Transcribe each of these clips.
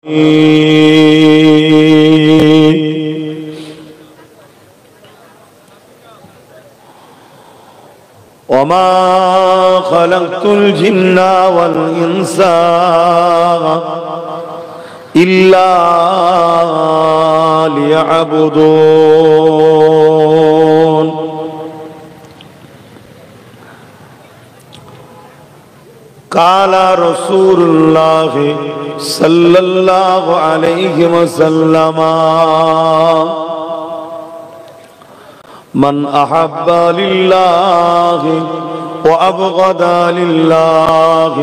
وما خلقت الجن والإنس إلا ليعبدون قال رسول الله صلى الله عليه وسلم من أحب لله وأبغض لله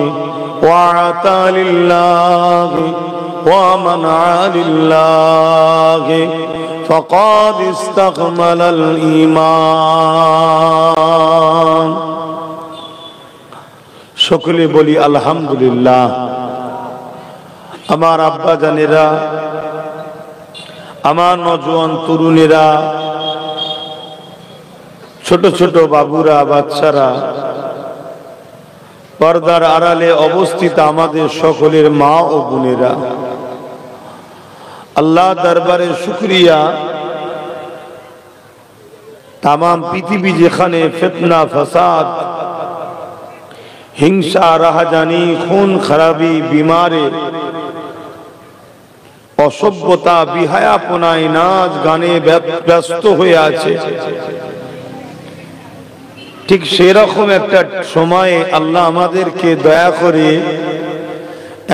وأعطى لله ومنع لله فقد استكمل الإيمان সকলে বলি আলহামদুলিল্লাহ। আমার আব্বা জানেরা, আমার নওজোয়ান তরুণেরা, ছোট ছোট বাবুরা, বাচ্চারা, পর্দার আড়ালে অবস্থিত আমাদের সকলের মা ও বোনেরা, আল্লাহ দরবারে শুকরিয়া। তাম পৃথিবী যেখানে ফিতনা, ফাসাদ, হিংসা, রাহাজানি, খুন খারাপি, বিমারে, অসভ্যতা, বিহায়াপনায়, নাচ গানে ব্যস্ত হয়ে আছে, ঠিক সেরকম একটা সময়ে আল্লাহ আমাদেরকে দয়া করে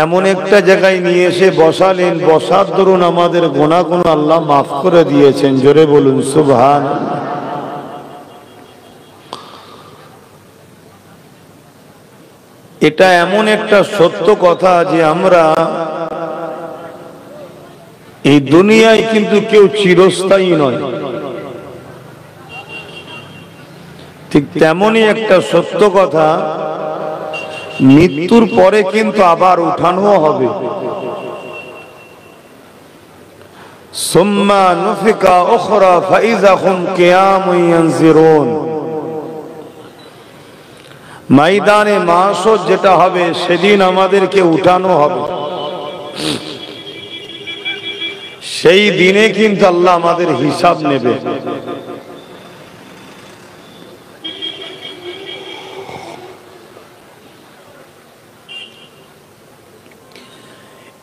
এমন একটা জায়গায় নিয়ে এসে বসালেন, বসার দরুন আমাদের গুনাহগুলো আল্লাহ মাফ করে দিয়েছেন। জোরে বলুন সুবহানাল্লাহ। এটা এমন একটা সত্য কথা যে আমরা এই দুনিয়ায় কিন্তু কেউ চিরস্থায়ী নয়, ঠিক তেমনই একটা সত্য কথা মৃত্যুর পরে কিন্তু আবার উঠানো হবে। সুম্মা নুফিকা উখরা ফাইযা হুম কিয়ামুন ইয়ানজিরুন। ময়দানে মাহশর যেটা হবে সেদিন আমাদেরকে উঠানো হবে। সেই দিনে কিন্তু আল্লাহ আমাদের হিসাব নেবে।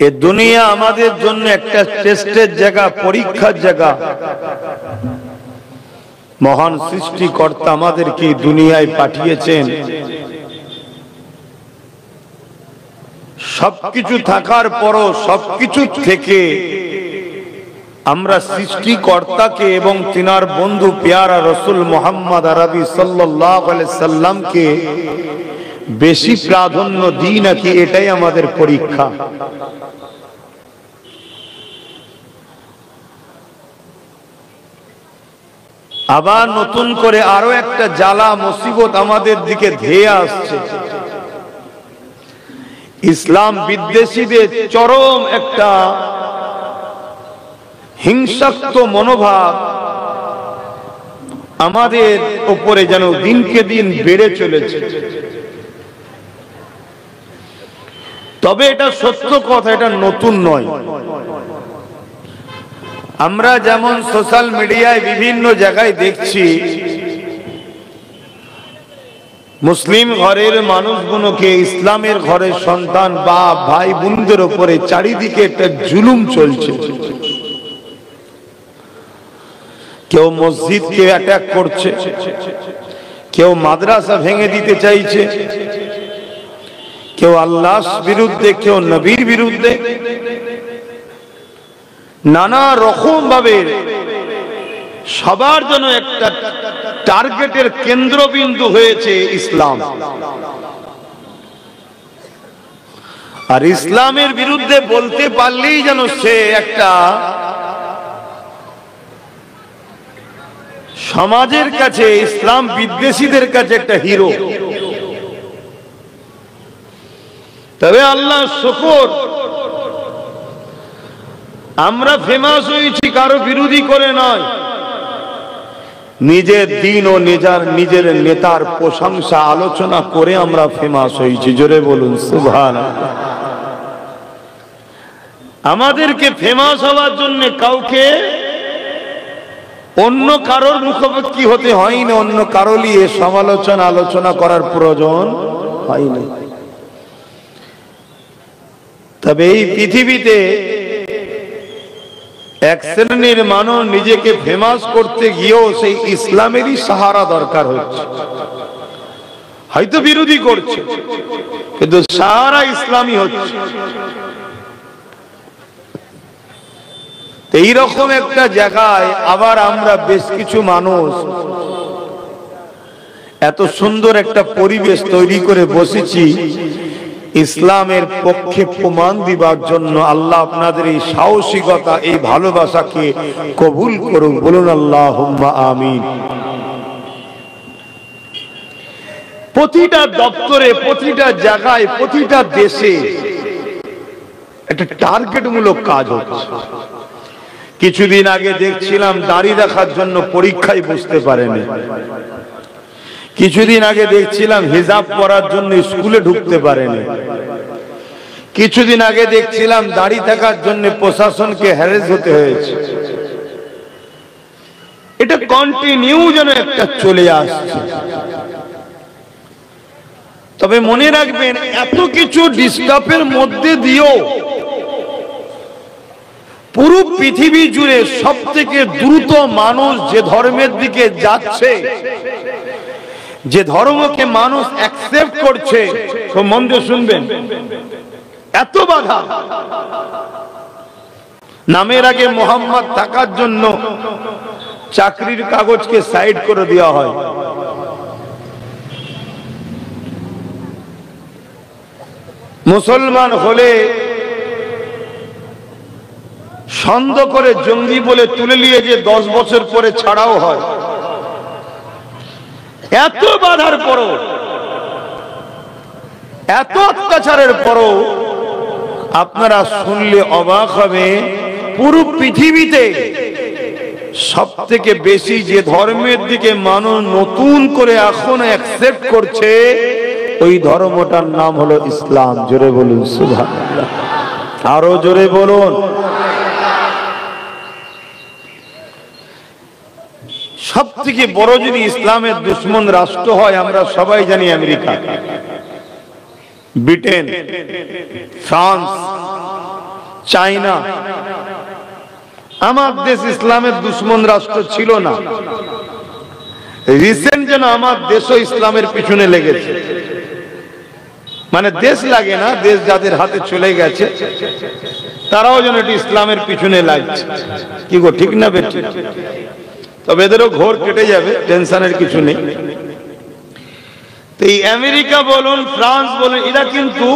এ দুনিয়া আমাদের জন্য একটা টেস্টের জায়গা, পরীক্ষার জায়গা। মহান সৃষ্টিকর্তা আমাদেরকে দুনিয়ায় পাঠিয়েছেন সবকিছু থাকার পরও সবকিছু থেকে আমরা সৃষ্টিকর্তাকে এবং তিনার বন্ধু পেয়ারা রসুল মুহাম্মদ আরবি সাল্লাল্লাহু আলাইহি সাল্লামকে বেশি প্রাধান্য দিই নাকি, এটাই আমাদের পরীক্ষা। আবার নতুন করে আরো একটা জ্বালা মুসিবত আমাদের দিকে ধেয়ে আসছে। ইসলাম বিদ্বেষীদের চরম একটা হিংসাত্মক মনোভাব আমাদের উপরে যেন দিনকে দিন বেড়ে চলেছে। তবে এটা সত্য কথা, এটা নতুন নয়। আমরা যেমন সোশ্যাল মিডিয়ায় বিভিন্ন জায়গায় দেখছি মুসলিম ঘরের মানুষগুলোকে ইসলামের ঘরের সন্তান বা ভাই বোনদের উপরে চারিদিকে একটা জুলুম চলছে। কেউ মসজিদকে অ্যাটাক করছে, কেউ মাদ্রাসা ভেঙে দিতে চাইছে, কেউ আল্লাহর বিরুদ্ধে, কেউ নবীর বিরুদ্ধে, নানা রকম ভাবে সবার জন্য একটা টার্গেটের কেন্দ্রবিন্দু হয়েছে ইসলাম। আর ইসলামের বিরুদ্ধে বলতে পারলেই যেন সে একটা সমাজের কাছে, ইসলাম বিদ্বেষীদের কাছে একটা হিরো। তবে আল্লাহ শুকর, আমরা ফেমাস হয়েছি কারো বিরোধী করে নয়, নিজের দিন ও নিজের নেতার প্রশংসা আলোচনা করে আমরা ফেমাস হয়েছি। জোরে বলুন সুবহানাল্লাহ। আমাদেরকে ফেমাস হওয়ার জন্য কাউকে অন্য কারোর মুখোমুখি হতে হয়নি, অন্য কারো নিয়ে সমালোচনা আলোচনা করার প্রয়োজন হয়নি। তবে এই পৃথিবীতে এক শ্রেণীর মানুষ নিজেকে ফেমাস করতে গিয়েও সেই ইসলামেরই সাহারা দরকার হচ্ছে। হয়তো বিরোধী করছে কিন্তু সাহারা ইসলামী হচ্ছে। এইরকম একটা জায়গায় আবার আমরা বেশ কিছু মানুষ এত সুন্দর একটা পরিবেশ তৈরি করে বসেছি ইসলামের পক্ষে প্রমাণ দিবার জন্য। আল্লাহ আপনাদের এই সাহসিকতা, এই ভালোবাসাকে কবুল করুন, বলুন আল্লাহুম্মা আমিন। প্রতিটা দপ্তরে, প্রতিটা জায়গায়, প্রতিটা দেশে একটা টার্গেটমূলক কাজ হচ্ছে। কিছুদিন আগে দেখছিলাম দাড়ি রাখার জন্য পরীক্ষায় বসতে পারেনি। কিছুদিন আগে দেখছিলাম হিজাব পরার জন্য স্কুলে ঢুকতে পারেনি। কিছুদিন আগে দেখছিলাম দাড়ি থাকার জন্য প্রশাসনকে হ্যারেস হতে হয়েছে। এটা কন্টিনিউ যেন একটা চলে আসছে। তবে মনে রাখবেন, এত কিছু ডিস্টার্বের মধ্যে দিয়েও পুরো পৃথিবী জুড়ে সব থেকে দ্রুত মানুষ যে ধর্মের দিকে যাচ্ছে, যে ধর্মকে মানুষ অ্যাকসেপ্ট করছে, মন দিয়ে শুনবেন, এত বাধা। নামের আগে মোহাম্মদ থাকার জন্য চাকরির কাগজকে সাইড করে দেওয়া হয়। মুসলমান হলে সন্দেহ করে জঙ্গি বলে তুলে নিয়ে যে 10 বছর পরে ছাড়াও হয়। এত বাধার পরও, এত অত্যাচারের পরও আপনারা শুনলে অবাক হবে, পুরো পৃথিবীতে সব থেকে বেশি যে ধর্মের দিকে মানুষ নতুন করে এখন অ্যাকসেপ্ট করছে, ওই ধর্মটার নাম হলো ইসলাম। জোরে বলুন সুবহানাল্লাহ, আরো জোরে বলুন। সব থেকে বড় যদি ইসলামের দুশ্মন রাষ্ট্র হয়, আমরা সবাই জানি আমেরিকা, ব্রিটেন, ফ্রান্স, চায়না। আমার দেশ ইসলামের দুশ্মন রাষ্ট্র ছিল না। রিসেন্ট যেন আমার দেশও ইসলামের পিছনে লেগেছে। মানে দেশ লাগে না, দেশ যাদের হাতে চলে গেছে তারাও যেন এটি ইসলামের পিছনে লাগছে। কি গো, ঠিক না বেটি? তবে এদেরও ঘোর কেটে যাবে, টেনশনের কিছু নেই। তো এই আমেরিকা বলুন, ফ্রান্স বলুন, এরা কিন্তু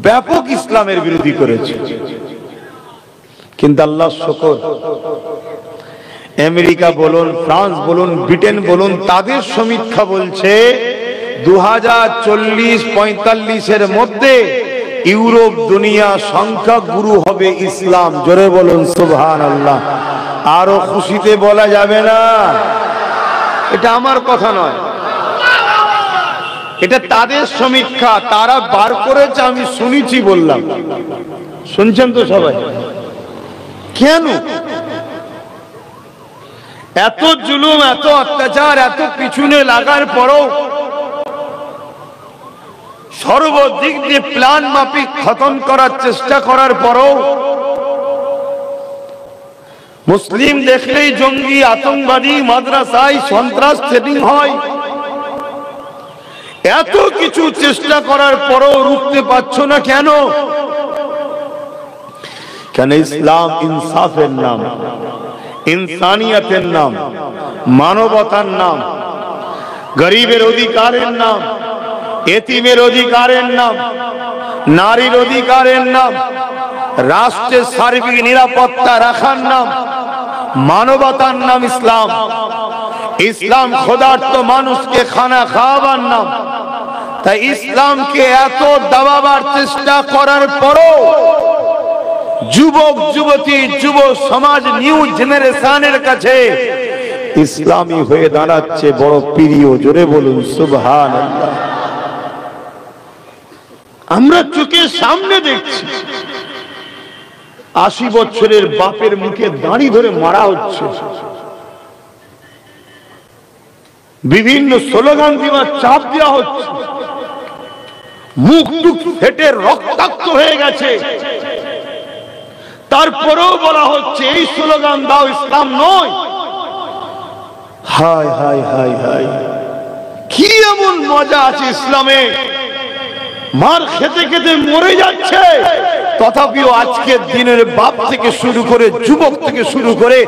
ব্যাপক ইসলামের বিরোধী করেছে। কিন্তু আল্লাহ শুকর, আমেরিকা বলুন, ফ্রান্স বলুন, ব্রিটেন বলুন, তাদের সমীক্ষা বলছে 2040-45 মধ্যে ইউরোপ দুনিয়া সংখ্যা গুরু হবে ইসলাম। জোরে বলুন সুবহানাল্লাহ। আরো খুশিতে বলা যাবে না। এটা আমার কথা নয়, এটা তাদের সমীক্ষা, তারা বার করেছে, আমি শুনেছি বললাম। শুনছেন তো সবাই? কেন এত জুলুম, এত অত্যাচার, এত পিছনে লাগার পরও সর্বদিক দিয়ে প্ল্যান মাফিক খতম করার চেষ্টা করার পরও মুসলিম দেখলেই জঙ্গি, আতঙ্কবাদী, মাদ্রাসায় সন্ত্রাস সেটিং হয়। এত কিছু চেষ্টা করার পরও রুখতে পারছো না কেন? কেন? ইসলাম ইনসাফের নাম, ইনসানিয়তের নাম, মানবতার নাম, গরিবের অধিকারের নাম, এতিমের অধিকারের নাম, নারীর অধিকারের নাম, রাষ্ট্রের সার্বিক নিরাপত্তা রাখার নাম, মানবতার নাম ইসলাম। ইসলাম ক্ষুধার্ত মানুষকে খানা খাওয়াবার নাম। তাই ইসলামকে এত দাবাবার চেষ্টা করার পরও যুবক যুবতী, যুব সমাজ, নিউ জেনারেশনের কাছে ইসলামী হয়ে দাঁড়াচ্ছে বড় প্রিয়। জোরে বলুন সুবহানাল্লাহ। আমরা চোখের সামনে দেখছি 80 বছরের বাপের মুখে দাড়ি ধরে মারা হচ্ছে, বিভিন্ন স্লোগান দেওয়া চাপ দেওয়া হচ্ছে, মুখ টুক ফেটে রক্তাক্ত হয়ে গেছে, তারপরেও বলা হচ্ছে এই স্লোগান দাও, ইসলাম নয়। হায় হায় হায় হায়, কি এমন মজা আছে ইসলামে? মার খেতে খেতে মরে যাচ্ছে, তথাপিও আজকের দিনের বাপ থেকে শুরু করে, যুবক থেকে শুরু করে,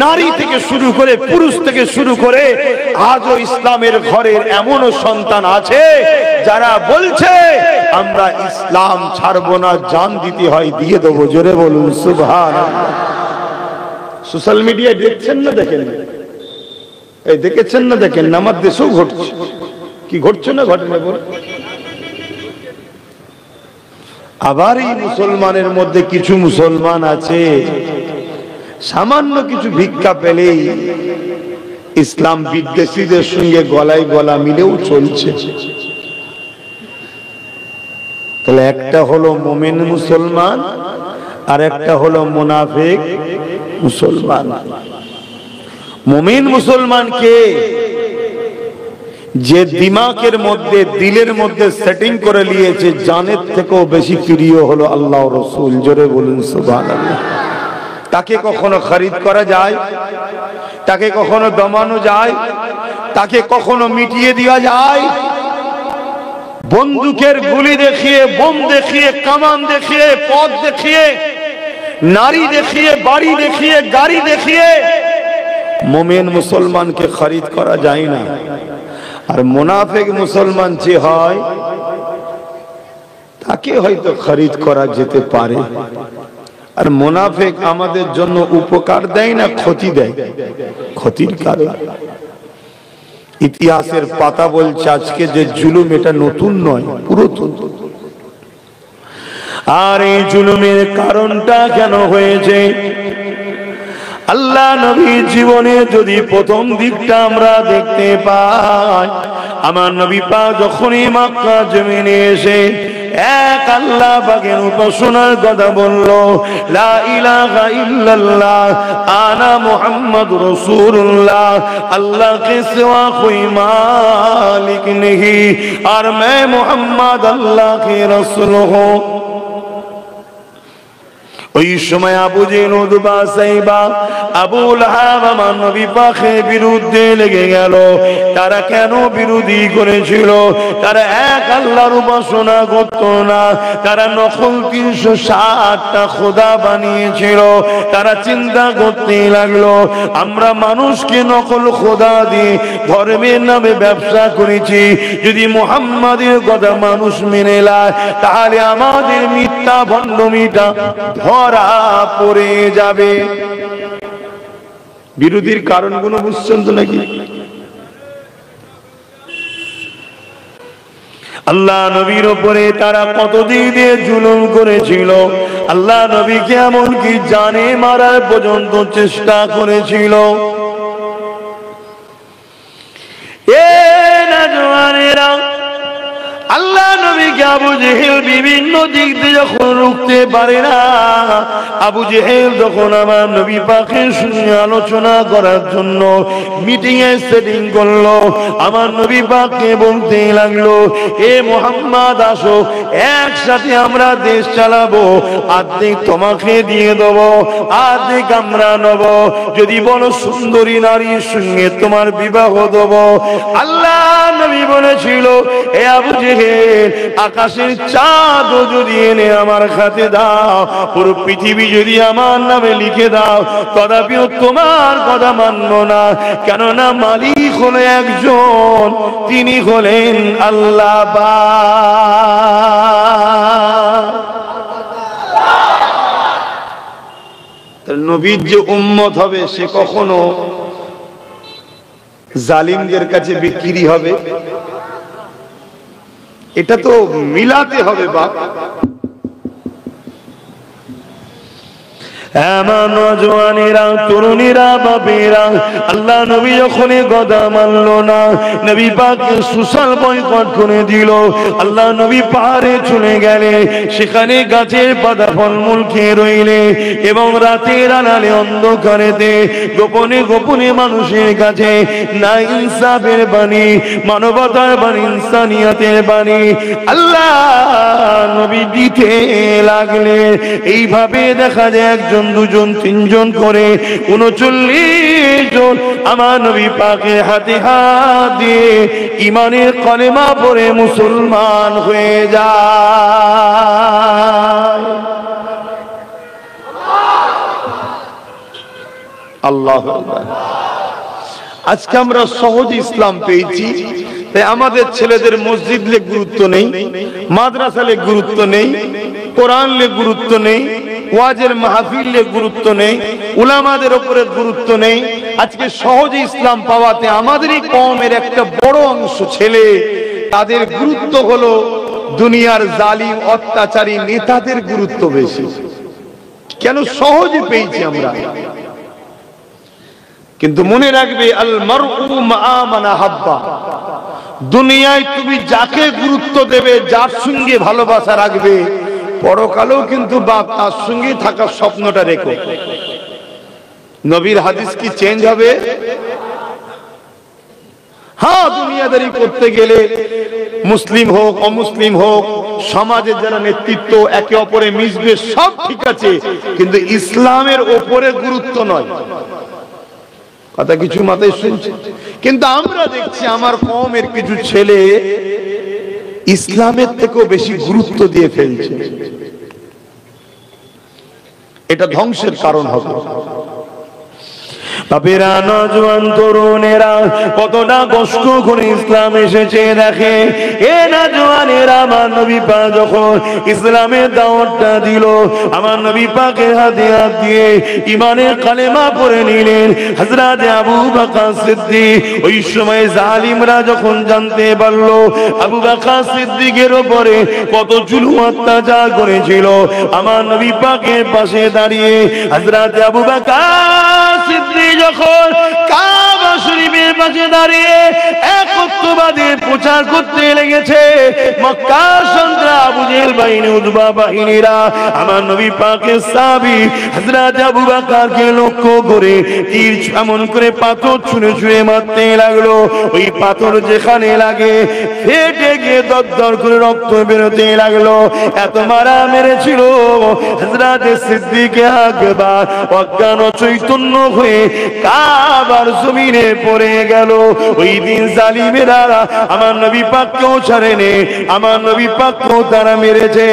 নারী থেকে শুরু করে, পুরুষ থেকে শুরু করে, আজও ইসলামের ঘরের এমনও সন্তান আছে যারা বলছে আমরা ইসলাম ছাড়বো না, জান দিতে হয় দিয়ে দেবো। জোরে বলুন সুবহানাল্লাহ। সোশ্যাল মিডিয়ায় দেখছেন না, দেখেন, এই দেখেছেন না, দেখেন না, আমার দেশেও ঘটছে। কি ঘটছে না ঘটে না বল? আবার এই মুসলমানের মধ্যে কিছু মুসলমান আছে সামান্য কিছু ভিক্ষা পেলেই ইসলাম বিদ্বেষীদের সঙ্গে গলায় গলা মিলেও চলছে। তাহলে একটা হলো মুমিন মুসলমান আর একটা হলো মুনাফিক মুসলমান। মুমিন মুসলমান কে? যে দিমাগের মধ্যে, দিলের মধ্যে সেটিং করে নিয়েছে জানের থেকেও বেশি প্রিয় হলো আল্লাহ রাসূল। জোরে বলুন সুবহানাল্লাহ। তাকে কখনো খরিদ করা যায়? তাকে কখনো দমানো যায়? তাকে কখনো মিটিয়ে দেওয়া যায়? বন্দুকের গুলি দেখিয়ে, বোম দেখিয়ে, কামান দেখিয়ে, পথ দেখিয়ে, নারী দেখিয়ে, বাড়ি দেখিয়ে, গাড়ি দেখিয়ে মুমিন মুসলমানকে খরিদ করা যায় না। আর মুনাফিক মুসলমান যে হয় তাকে হয়তো খরিদ করা যেতে পারে। আর মুনাফিক আমাদের জন্য উপকার দেয় না, ক্ষতি দেয়, ক্ষতির কারণ। ইতিহাসের পাতা বলছে আজকে যে জুলুম, এটা নতুন নয়, পুরাতন। আর এই জুলুমের কারণটা কেন হয়েছে? আল্লাহ নবীর জীবনে যদি প্রথম দিকটা আমরা দেখতে পাই, আমার নবী পাক যখনই মক্কা জমিনে এসে এক আল্লাহ পাকের উপাসনার কথা বলল, লা ইলাহা ইল্লাল্লাহ আনা মুহাম্মাদুর রাসূলুল্লাহ, আল্লাহ কে সিवा कोई मालिक नहीं और मैं मोहम्मद अल्लाह के रसूल हूं। ওই সময় আবু জেহেল, উতবা, সাইবা, আবু লাহাব আমার নবী পাকের বিরুদ্ধে লেগে গেল। তারা কেন বিরোধী করেছিল? তারা এক আল্লাহর উপাসনা করত না, তারা নকল 360টা খোদা বানিয়েছিল। তারা চিন্তা করতে লাগলো আমরা মানুষকে নকল খোদা দিয়ে ধর্মের নামে ব্যবসা করেছি, যদি মুহাম্মাদের কথা মানুষ মেনে নেয় তাহলে আমাদের মিথ্যা ভণ্ডমিটা ধরা পড়ে যাবে। বিরোধীর কারণগুলো বুঝছেন তো নাকি? আল্লাহ নবীর উপরে তারা কতদিন দিয়ে জুলুম করেছিল। আল্লাহ নবীকে এমনকি জানে মারার পর্যন্ত চেষ্টা করেছিল। এ নওজওয়ানেরা, আল্লাহ নবীকে আবু জেহেল বিভিন্ন দিক দিয়ে যখন রুখতে পারে না, আবু জেহেল যখন আমার নবী পাকের সঙ্গে আলোচনা করার জন্য মিটিং এ সেটিং করলো, আমার নবী পাককে বলতে লাগলো, এ মুহাম্মদ আসো, একসাথে আমরা দেশ চালাবো, অর্ধেক তোমাকে দিয়ে দেবো, অর্ধেক আমরা নেব, যদি বলো সুন্দরী নারীর সঙ্গে তোমার বিবাহ দেবো। আল্লাহ নবী বলেছিল, এ আবু জেহেল, আকাশের চাঁদ যদি এনে আমার হাতে দাও, পুরো পৃথিবী যদি আমার নামে লিখে দাও, তথাপিও তোমার কথা মানব না, কেননা মালিক হলো একজন, তিনি হলেন আল্লাহ পাক। নবীর যে উম্মত হবে সে কখনো জালিমদের কাছে বিক্রি হবে? এটা তো মিলাতে হবে বাপ। এমন নওজওয়ানেরা, তরুণীরা, বাপেরা, আল্লাহ নবী যখন কথা মানলো না, নবী পাক সোশ্যাল বয়কট করে দিল। আল্লাহ নবী পাহাড়ে চলে গেলে, সেখানে গাছের পাতা ফলমূল খেয়ে রইলে এবং রাতের আড়ালে অন্ধকারেতে গোপনে গোপনে মানুষের কাছে না ইনসাফের বাণী, মানবতার বাণী, ইনসানিয়তের বাণী আল্লাহ নবী দিতে লাগলে। এইভাবে দেখা যায় একজন, দুজন, তিনজন করে 39 জন আমার নবী পাকের হাতে হাত দিয়ে ঈমানের কলেমা পড়ে মুসলমান হয়ে যায়। আল্লাহু আকবার। আজকে আমরা সহজ ইসলাম পেয়েছি, তাই আমাদের ছেলেদের মসজিদে গুরুত্ব নেই, মাদ্রাসালে গুরুত্ব নেই, কোরআনলে গুরুত্ব নেই, ওয়াজের মাহফিলে গুরুত্ব নেই, উলামাদের উপরে গুরুত্ব নেই। আজকে সহজ ইসলাম পাওয়াতে আমাদেরই কওমের একটা বড় অংশ ছেলে, তাদের গুরুত্ব হলো দুনিয়ার জালিম অত্যাচারী নেতাদের গুরুত্ব বেশি। কেন? সহজে পেয়েছি আমরা। কিন্তু মনে রাখবে, আল মারউ মা মান আহাব্বা, দুনিয়ায় তুমি যাকে গুরুত্ব দেবে, যার সঙ্গে ভালোবাসা রাখবে, পরকালেও কিন্তু বাপ তার সঙ্গে থাকার স্বপ্নটা রেখো। নবীর হাদিস কি চেঞ্জ হবে? হ্যাঁ, দুনিয়াদারি করতে গেলে মুসলিম হোক অমুসলিম হোক, সমাজের যারা নেতৃত্ব একে অপরে মিশবে, সব ঠিক আছে, কিন্তু ইসলামের ওপরে গুরুত্ব নয়। কথা কিছু মাথায় শুনছে? কিন্তু আমরা দেখছি আমার কওমের কিছু ছেলে ইসলামের থেকেও বেশি গুরুত্ব দিয়ে ফেলছে। এটা ধ্বংসের কারণ হবে। বাপেরা, নওজওয়ান তরুণেরা কতটা কষ্ট করে ইসলাম এসেছে দেখে। এ নওজওয়ানেরা, আমার নবী পাক যখন ইসলামের দাওয়াতটা দিল, আমার নবী পাকের হাতে হাত দিয়ে ঈমানের কালেমা পড়ে নিলেন হযরত আবু বকর সিদ্দিক। ওই সময় জালিমরা যখন জানতে পারলো আবু বকর সিদ্দিকের উপরে কত জুলুম অত্যাচার করেছিল, আমার নবী পাকের পাশে দাঁড়িয়ে হযরত আবু বকর সিদ্দিক যখন কাবা শরীফের পাশে দাঁড়িয়ে একত্ববাদের প্রচার করতে লেগেছে, মক্কার সন্ত্রাস আবু জেহেল বাহিনী, উতবা বাহিনীরা আমার নবী পাকের সাহাবী হযরত আবু বকরকে লক্ষ্য করে তীর এমন করে পাথর ছুঁড়ে ছুঁড়ে মারতে লাগলো। ওই পাথর যেখানে লাগে ফেটে গিয়ে দরদর করে রক্ত বেরোতে লাগলো। এত মারা মেরেছিল হযরত সিদ্দিক আকবর অজ্ঞান চৈতন্য হয়ে কাবার জমিনে পড়ে গেল। ওই দিন জালিমেরা আমার নবী পাককেও ছাড়েনি, আমার নবী পাককেও তারা মেরেছে।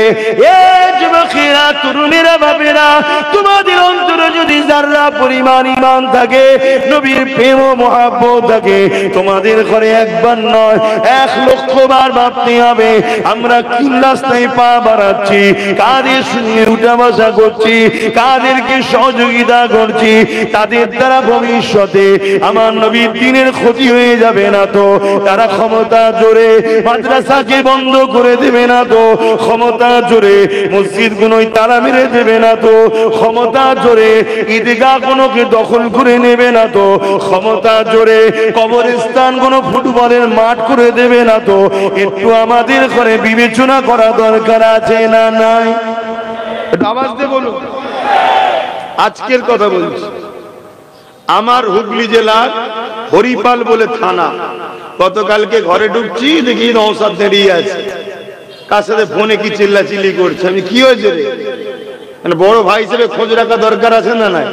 এ যুবকেরা, তরুণেরা, বাপেরা, তোমাদের অন্তরে যদি যারা পরিমাণ ঈমান থাকে, নবীর প্রেম ও মহব্বত থাকে, তোমাদের ঘরে একবার নয় 1 লক্ষ বার ভাবতে হবে আমরা কোন রাস্তায় পা বাড়াচ্ছি, কাদের সঙ্গে উঠা বসা করছি, কাদেরকে সহযোগিতা করছি। তাদের দ্বারা ভবিষ্যতে আমার নবীর দ্বীনের ক্ষতি হয়ে যাবে না তো? তারা ক্ষমতা জোরে মাদ্রাসাকে বন্ধ করে দেবে না তো? ক্ষমতা জোরে মসজিদগুলোই তালা মেরে দেবে না তো? ক্ষমতা জোরে ঈদগাহ গুলোকে দখল করে নেবে না তো? ক্ষমতা জোরে কবরস্থান কোনো ফুটবলের মাঠ করে দেবে না তো? একটু আমাদের ঘরে বিবেচনা করা দরকার আছে না নাই? আওয়াজ দিয়ে বলুন। আজকের কথা বলছি, আমার হুগলি জেলার হরিপাল বলে থানা, গতকালকে ঘরে ঢুকছি, দেখি নওশাদ দাঁড়িয়ে আছে, কার সাথে ফোনে কি চিল্লাচিল্লি করছে। আমি কি হয়েছে রে? মানে বড় ভাই হিসেবে খোঁজ রাখা দরকার আছে না নাই?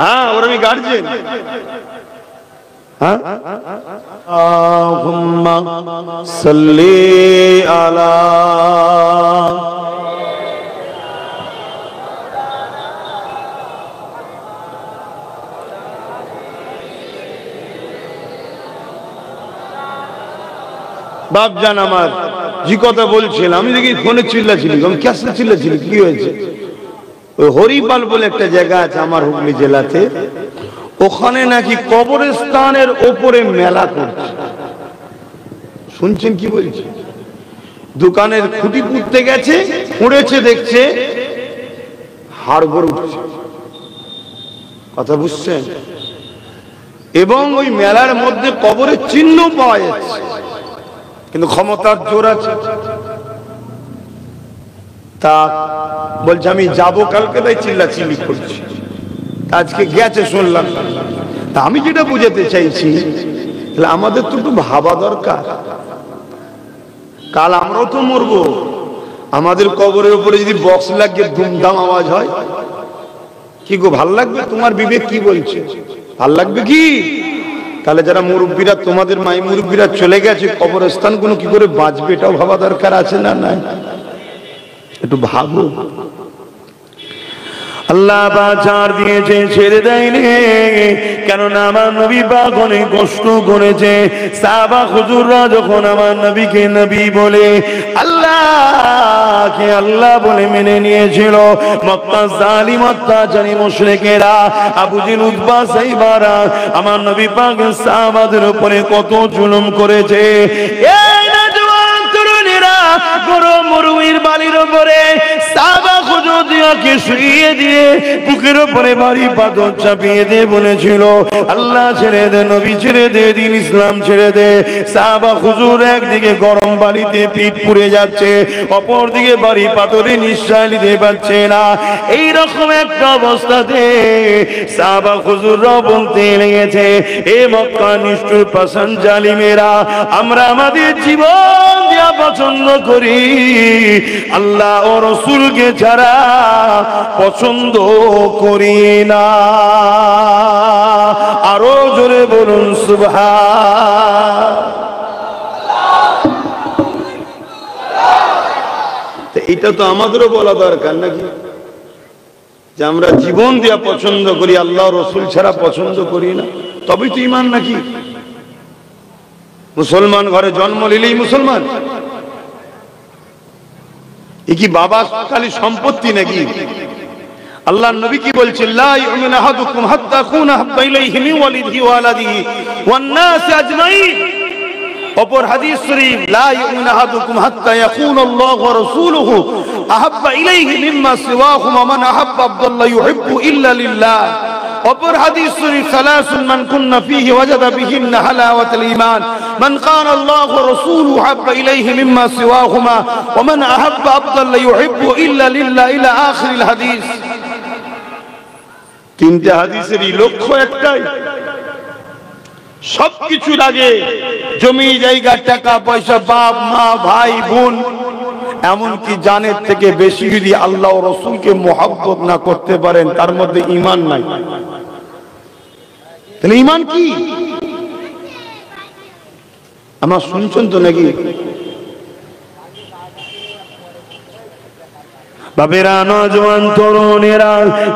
হ্যাঁ, ওর আমি গার্জেন। হ্যাঁ, আল্লাহুম্মা সাল্লি আলা বাপ জান আমার যে কথা বলছিলাম, আমি দেখি ফোনে চিল্লাছিলি, আমি কেসে চিল্লাছিলি, কি হয়েছে? ওই হরিপাল বলে একটা জায়গা আছে আমার হুগলি জেলাতে, ওখানে নাকি কবরস্থানের ওপরে মেলা করছে। শুনছেন কি বলছি? দোকানের খুঁটি পুঁততে গেছে, উড়েছে, দেখছে হাড়গোড় উঠছে, কথা বুঝছেন? এবং ওই মেলার মধ্যে কবরের চিহ্ন পাওয়া যাচ্ছে, কিন্তু ক্ষমতার জোর আছে। তা বলছে আমি যাবো কালকে, তাই চিল্লাচিল্লি করছি। আজকে গেছে শুনলাম। তা আমি যেটা বুঝাতে চাইছি, তাহলে আমাদের তো একটু ভাবা দরকার, কাল আমরাও তো মরবো। আমাদের কবরের উপরে যদি বক্স লাগিয়ে ধুমধাম আওয়াজ হয়, কি গো ভাল লাগবে? তোমার বিবেক কি বলছে? ভাল লাগবে কি? তাহলে যারা মুরব্বীরা, তোমাদের মাই মুরব্বীরা চলে গেছে, কবরস্থান গুলো কি করে বাঁচবে, এটাও ভাবা দরকার আছে না? নাই একটু ভাবো। আল্লাহ বাজার দিয়েছে, ছেড়ে দেয়নি, কেননা আমার নবী পাক অনেক কষ্ট করেছে। সাহাবা হুজুররা যখন আমার নবীকে নবী বলে, আল্লাহকে আল্লাহ বলে মেনে নিয়েছিল, মক্কা জালিম অত্যাচারী মুশরিকেরা আবু জেহেল উতবা সাইবারা আমার নবী পাক সাহাবাদের উপরে কত জুলুম করেছে। এই নওজোয়ান তরুণীরা গরম মরুভূমির বালির উপরে সাহাবা হুজুরদেরকে শুইয়ে দিয়ে বুকের উপরে ভারী পাথর চাপিয়ে দিয়ে বলেছিল, আল্লাহ ছেড়ে দে, নবী ছেড়ে দে, দ্বীন ইসলাম ছেড়ে দে। সাহাবা হুজুর একদিকে গরম বালিতে পিঠ পুড়ে যাচ্ছে, অপর দিকে ভারী পাথরে নিঃশ্বাস নিতে পারছে না। এইরকম একটা অবস্থাতে সাহাবা হুজুররা বলতে লেগেছে, এ মক্কা নিষ্ঠুর পাষাণ জালিমেরা, আমরা আমাদের জীবন দেয়া পছন্দ করি, আল্লাহ ও রাসূলকে ছাড়া পছন্দ করি না। আরো জোরে বলুন সুবহান। এটা তো আমাদেরও বলা দরকার নাকি, যে আমরা জীবন দেয়া পছন্দ করি, আল্লাহ রাসূল ছাড়া পছন্দ করি না। তবেই তো ঈমান নাকি? মুসলমান ঘরে জন্ম নিলেই মুসলমান? এ কি বাবা খালি সম্পত্তি নাকি? আল্লাহর নবী কি বলছেন, লা ইউমিনু আহাদুকুম হাত্তা আকুনা হাব্বা ইলাইহি মিন ওয়ালিদিহি ওয়া ওয়ালাদিহি ওয়ান নাস আজমাইন। অপর হাদিস শরীফ, লা ইউমিনু আহাদুকুম হাত্তা ইয়াকুনা আল্লাহু ওয়া রাসূলুহু আহাব্বা ইলাইহি মিম্মা সিওয়াহুমা মান আহাব্বা আবদাল্লাহ ইউহিব্বু ইল্লা লিল্লাহ। অপর হাদিস শরীফ, সালাসুন মান কুন্না ফীহি ওয়াজাদা বিহিন্না হালাওয়াতাল ঈমান মান কানা আল্লাহু ওয়া রাসূলুহু আহাব্বা ইলাইহি মিম্মা সিওয়াহুমা ওয়া মান আহাব্বা আবদাল্লাহ ইউহিব্বু ইল্লা লিল্লাহ ইলা আখিরিল হাদিস। তিনটা হাদিসেরই লক্ষ্য একটাই, সবকিছুর আগে জমি জায়গা টাকা পয়সা বাপ মা ভাই বোন এমনকি জানের থেকে বেশি যদি আল্লাহ ও রাসূলকে মহব্বত না করতে পারেন, তার মধ্যে ঈমান নাই। তাহলে ঈমান কি? আমার শুনছেন তো নাকি? বাবেরা, নওজোয়ান তরুণেরা,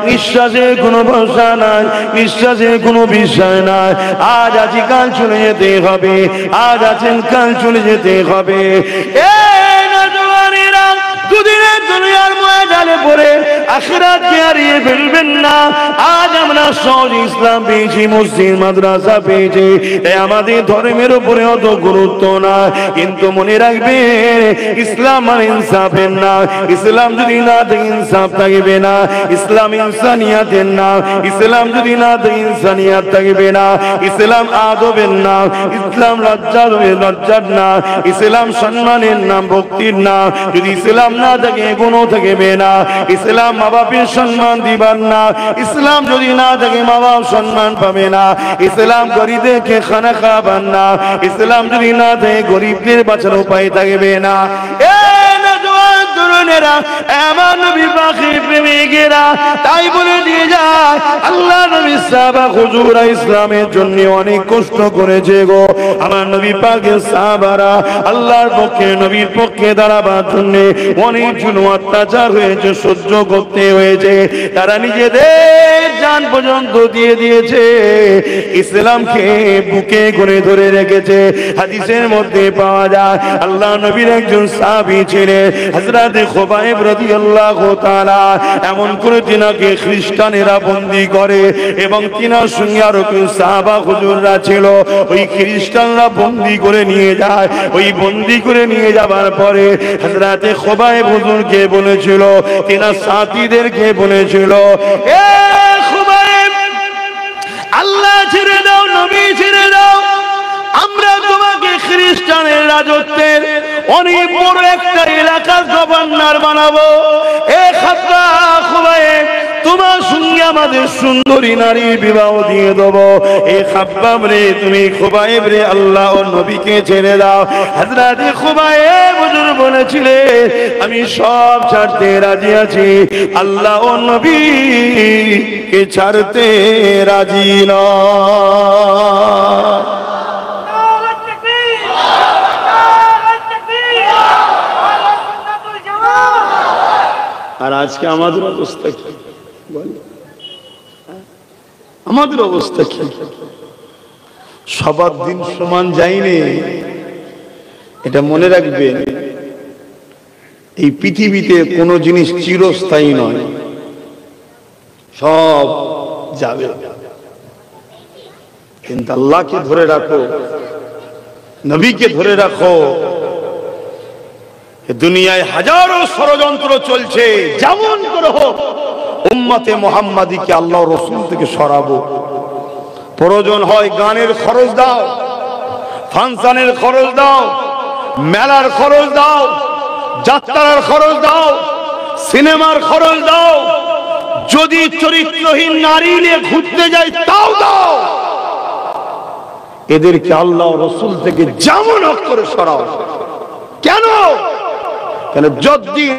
নিঃশ্বাসে কোনো ভরসা নাই, নিঃশ্বাসে কোনো বিশ্বাস নাই। আজ আছি কাল চলে যেতে হবে, আজ আছেন কাল চলে যেতে হবে। এই নওজোয়ানেরা, দুদিনের দুনিয়ার ময়দানে পড়ে আখিরাতকে হারিয়ে ফেলবেন না। আজ আমরা সহজ ইসলাম পেয়েছি, মসজিদ মাদ্রাসা পেয়েছি, আমাদের ধর্মের উপরে অত গুরুত্ব না। কিন্তু মনে রাখবেন, ইসলাম মানে ইনসাফের না। ইসলাম যদি না থাকে ইনসাফ থাকবে না। ইসলাম ইনসানিয়াতের না। ইসলাম যদি না থাকে ইনসানিয়াত থাকবে না। ইসলাম আদবের না। ইসলাম লজ্জার না। ইসলাম সম্মানের নাম, ভক্তির না। যদি ইসলাম না থাকে গুণও থাকবে না। ইসলাম মা বাপের সম্মান দিবার না। ইসলাম যদি না থাকে মা বাপ সম্মান পাবে না। ইসলাম গরিবদেরকে খানা খাবার না। ইসলাম যদি না থাকে গরিবদের বাঁচার উপায় থাকবে না। আমার নবী পাকের প্রেমিকেরা তাই বলে দিয়ে যায়, আল্লাহ নবী সাহাবা হুজুরা ইসলামের জন্য অনেক কষ্ট করেছে গো। আমার নবী পাকের সাহাবারা আল্লাহর পক্ষে, নবীর পক্ষে দাঁড়াবার জন্য অনেক জুলুম অত্যাচার হয়েছে, সহ্য করতে হয়েছে। তারা নিজেদের জান পর্যন্ত দিয়ে দিয়েছে, ইসলামকে বুকে করে ধরে রেখেছে। হাদিসের মধ্যে পাওয়া যায়, আল্লাহ নবীর একজন সাহাবী ছিলেন হযরত খুবাইব রাদিয়াল্লাহু তাআলা, এমন করে তিনাকে খ্রিস্টানেরা বন্দী করে এবং তিনার সঙ্গে আরো কিছু সাহাবা হুজুররা ছিল। ওই খ্রিস্টানরা বন্দী করে নিয়ে যায়। ওই বন্দী করে নিয়ে যাবার পরে হযরত খুবাইব হুজুরকে বলেছিল, তিনার সাথীদেরকে বলেছিল, এ খুবাইব, ছেড়ে দাও, নবী ছেড়ে দাও, আমরা তোমাকে খ্রিস্টানের রাজত্বের অনেক বড় একটা এলাকার গভর্নর বানাবো। এ খাব্বাব খুবাইব, তোমার সঙ্গে আমাদের সুন্দরী নারী বিবাহ দিয়ে দেবো। এ খাব্বাব রে, তুমি খুবাইব রে, আল্লাহ ও নবীকে ছেড়ে দাও। হযরত খুবাইব হুজুর বলেছিলেন, আমি সব ছাড়তে রাজি আছি, আল্লাহ ও নবীকে ছাড়তে রাজি নয়। আর আজকে আমাদের অবস্থা কি? আমাদের অবস্থা কি? সবার দিন সমান যায়নি, এটা মনে রাখবেন। এই পৃথিবীতে কোনো জিনিস চিরস্থায়ী নয়, সব যাবে, কিন্তু আল্লাহকে ধরে রাখো, নবীকে ধরে রাখো। দুনিয়ায় হাজারো ষড়যন্ত্র চলছে, যেমন করে হোক উম্মতে মুহাম্মাদীকে আল্লাহ রাসূল থেকে সরাবো। প্রয়োজন হয় গানের খরচ দাও, ফাংশনের খরচ দাও, মেলার খরচ দাও, যাত্রার খরচ দাও, সিনেমার খরচ দাও, যদি চরিত্রহীন নারী নিয়ে ঘুরতে যাই তাও দাও। এদেরকে আল্লাহ রাসূল থেকে যেমন হোক করে সরাও। কেন? কেন যতদিন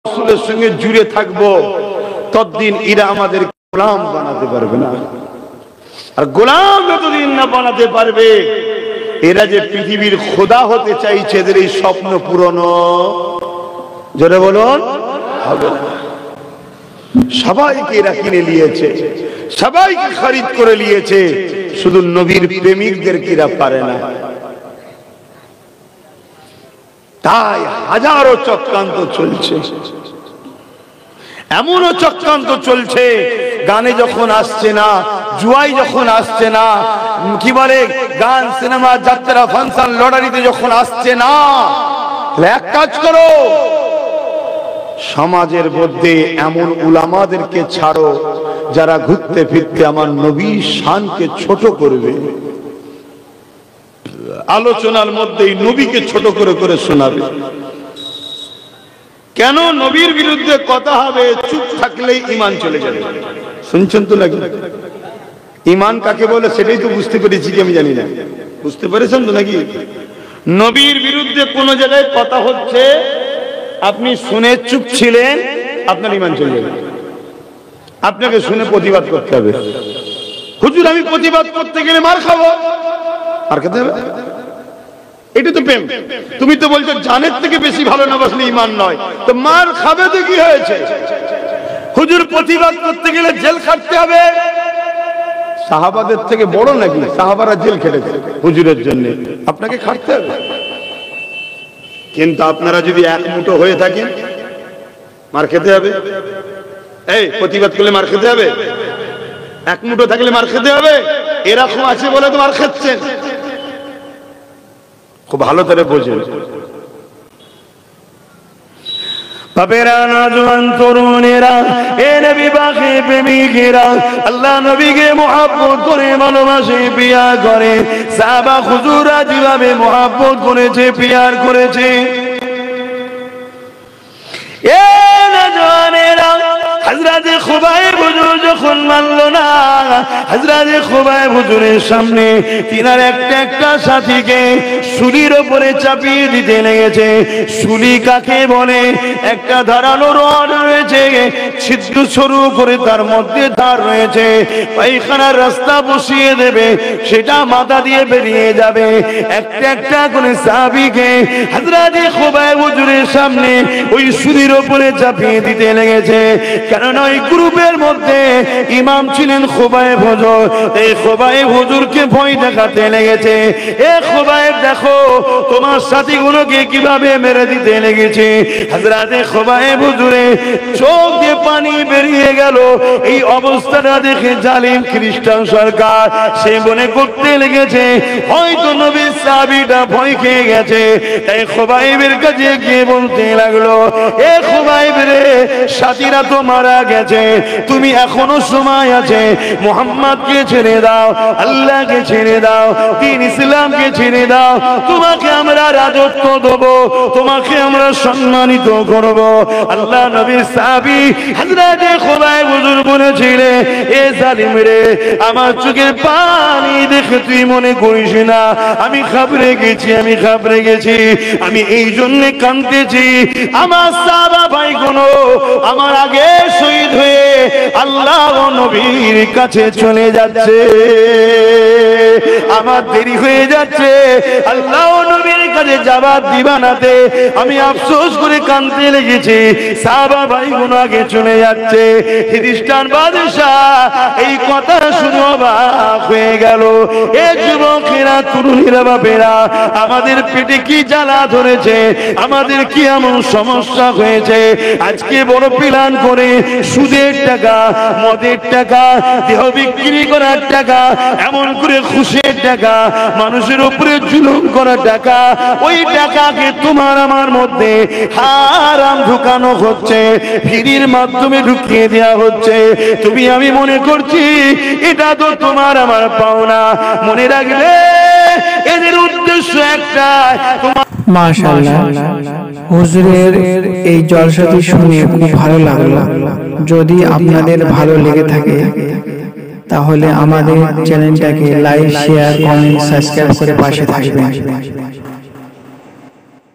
রাসূলের সঙ্গে জুড়ে থাকবো, ততদিন এরা আমাদের গোলাম বানাতে পারবে না। আর গোলাম যতদিন না বানাতে পারবে, এরা যে পৃথিবীর খোদা হতে চাইছে, এদের এই স্বপ্ন পূরণ জোরে বলুন হবে না। সবাইকে এরা কিনে নিয়েছে, সবাইকে খরিদ করে নিয়েছে, শুধু নবীর প্রেমিকদের এরা পারে না। তাই হাজারো চক্রান্ত চলছে, এমনও চক্রান্ত চলছে, গানে যখন আসছে না, জুয়াই যখন আসছে না, কি বলে গান, সিনেমা, যাত্রা, ফাংশন, লটারিতে যখন আসছে না, এক কাজ করো, সমাজের মধ্যে এমন উলামাদেরকে ছাড়ো যারা ঘুরতে ফিরতে আমার নবীর শানকে ছোট করবে, আলোচনার মধ্যেই নবীকে ছোট করে করে শোনাবে। কেন? নবীর বিরুদ্ধে কথা হবে, চুপ থাকলেই ঈমান চলে যাবে। শুনছেন তো নাকি? ঈমান কাকে বলে সেটাই তো বুঝতে পেরেছি কি আমি জানি না, বুঝতে পেরেছেন তো নাকি? নবীর বিরুদ্ধে কোন জায়গায় কথা হচ্ছে, আপনি শুনে চুপ ছিলেন, আপনার ঈমান চলে যাবে। আপনাকে শুনে প্রতিবাদ করতে হবে। হুজুর আমি প্রতিবাদ করতে গেলে মার খাবো, আর খেতে হবে, এটা তো প্রেম। তুমি তো বলছো জানের থেকে বেশি ভালো না বাসলে ঈমান নয়, তো মার খাবে তো কি হয়েছে? হুজুর প্রতিবাদ করতে গেলে জেল খাটতে হবে। সাহাবাদের থেকে বড় নাকি? সাহাবারা জেল খেটেছে হুজুরের জন্য, আপনাকে খাটতে হবে। কিন্তু আপনারা যদি এক মুঠো হয়ে থাকেন, মার খেতে হবে। এই প্রতিবাদ করলে মার খেতে হবে, এক মুঠো থাকলে মার খেতে হবে। এরকম আছে বলে তো মার খাচ্ছেন। খুব ভালো করে বোঝেন। বাপেরা, নওজোয়ান তরুণেরা, এ নবী পাকের প্রেমিকেরা, আল্লাহ নবীকে মুহাব্বত করে ভালোবাসে, পিয়ার করে। সাহাবা হুজুররা যেভাবে মুহাব্বত করেছে, পিয়ার করেছে, এ নওজোয়ানেরা, হযরত খুবাইব হুজুর যখন মানল না, হযরত খুবাইব হুজুরের সামনে তিনার একটা একটা সাথীকে শুলির উপরে চাপিয়ে দিতে লেগেছে। শুলি কাকে বলে? একটা ধারালো রড রয়েছে, ছিদ্র সরু করে তার মধ্যে ধার রয়েছে, পায়খানার রাস্তা বসিয়ে দেবে, সেটা মাথা দিয়ে বেরিয়ে যাবে। একটা একটা করে সাহাবীকে হযরত খুবাইব হুজুরের সামনে ওই শুলির উপরে চাপিয়ে দিতে লেগেছে। কারণ ওই গ্রুপের মধ্যে ইমাম ছিলেন খুবাইব হুজুর। এই খুবাইব হুজুরকে ভয় দেখাতে লেগেছে, এ খুবাইব দেখো তোমার সাথীগুলোকে কিভাবে মেরে দিতে লেগেছে। হযরত খুবাইব হুজুরে চোখ দিয়ে পানি পানি বেরিয়ে গেল। এই অবস্থাটা দেখে জালিম খ্রিস্টান সরকার সে মনে করতে লেগেছে হয়তো নবীর সাহাবীটা ভয় খেয়ে গেছে, তাই খুবাইবের কাছে গিয়ে বলতে লাগলো, এ খুবাইব রে, সাথীরা তো মারা গেছে, তুমি এখনো সময় আছে, মুহাম্মদকে ছেড়ে দাও, আল্লাহকে ছেড়ে দাও, দ্বীন ইসলামকে ছেড়ে দাও, তোমাকে আমরা রাজত্ব দেব, তোমাকে আমরা সম্মানিত করব। আল্লাহ নবীর সাহাবী হযরত খুবাইব হুজুর বলেছিলেন, এ জালিম রে, আমার চোখের পানি দেখে তুই মনে করিস না আমি ঘাবড়ে গেছি, আমি ঘাবড়ে গেছি, আমি এই জন্য কাঁদতেছি, আমার সাহাবা ভাইগুলো আমার আগে শহীদ হয়ে আল্লাহ ও নবীর কাছে চলে যাচ্ছে, আমার দেরি হয়ে যাচ্ছে, আল্লাহ ও নবীর কাছে জবাব দিবানাতে আমি আফসোস করে কাঁদতে লেগেছি, সাহাবা ভাইগুলো আগে চলে যাচ্ছে। খ্রিস্টান বাদশা এই কথা শুনে অবাক হয়ে গেল। এ যুবকেরা, তরুণীরা, বাপেরা, আমাদের পেটে কি জ্বালা ধরেছে, আমাদের কি এমন সমস্যা হয়েছে, আজকে বড় প্ল্যান করে সুদের টাকা, মদের টাকা, দেহ বিক্রি করার টাকা, এমন করে ঘুষের টাকা, মানুষের উপরে জুলুম করার টাকা, ওই টাকাকে তোমার আমার মধ্যে হারাম ঢুকানো হচ্ছে, ফিরির মাধ্যমে ঢুকিয়ে দেওয়া হচ্ছে। তুমি আমি মনে করছি এটা তো তোমার আমার পাওনা। মনে রাখবে এদের উদ্দেশ্য একটা। মাশাআল্লাহ, হুজুরের এই জলসাটি শুনে খুব ভালো লাগলো। যদি আপনাদের ভালো লেগে থাকে তাহলে আমাদের চ্যানেলটাকে লাইক, শেয়ার, কমেন্ট, সাবস্ক্রাইব করে পাশে থাকবেন।